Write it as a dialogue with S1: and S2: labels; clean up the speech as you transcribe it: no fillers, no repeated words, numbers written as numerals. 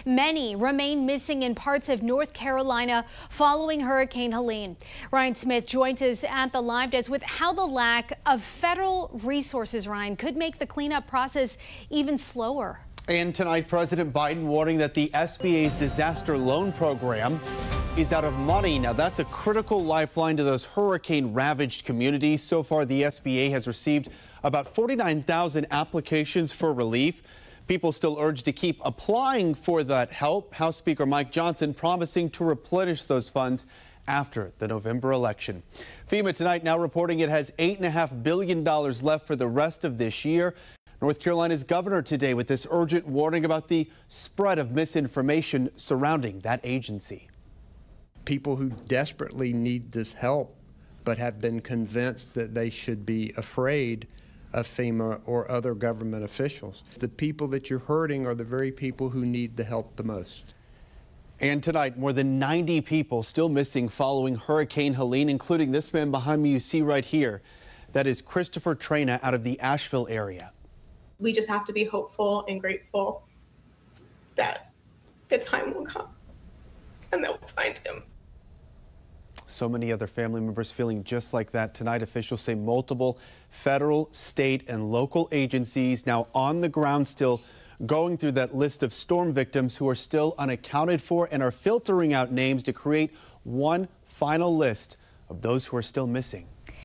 S1: Many remain missing in parts of North Carolina following Hurricane Helene. Ryan Smith joins us at the live desk with how the lack of federal resources, Ryan, could make the cleanup process even slower.
S2: And tonight, President Biden warning that the SBA's disaster loan program is out of money. Now, that's a critical lifeline to those hurricane-ravaged communities. So far, the SBA has received about 49,000 applications for relief. People still urged to keep applying for that help. House Speaker Mike Johnson promising to replenish those funds after the November election. FEMA tonight now reporting it has $8.5 billion left for the rest of this year. North Carolina's governor today with this urgent warning about the spread of misinformation surrounding that agency.
S3: People who desperately need this help but have been convinced that they should be afraid of FEMA or other government officials. The people that you're hurting are the very people who need the help the most.
S2: And tonight, more than 90 people still missing following Hurricane Helene, including this man behind me you see right here. That is Christopher Trena out of the Asheville area.
S4: We just have to be hopeful and grateful that the time will come and they'll find him.
S2: So many other family members feeling just like that tonight. Officials say multiple federal, state, and local agencies now on the ground still going through that list of storm victims who are still unaccounted for and are filtering out names to create one final list of those who are still missing.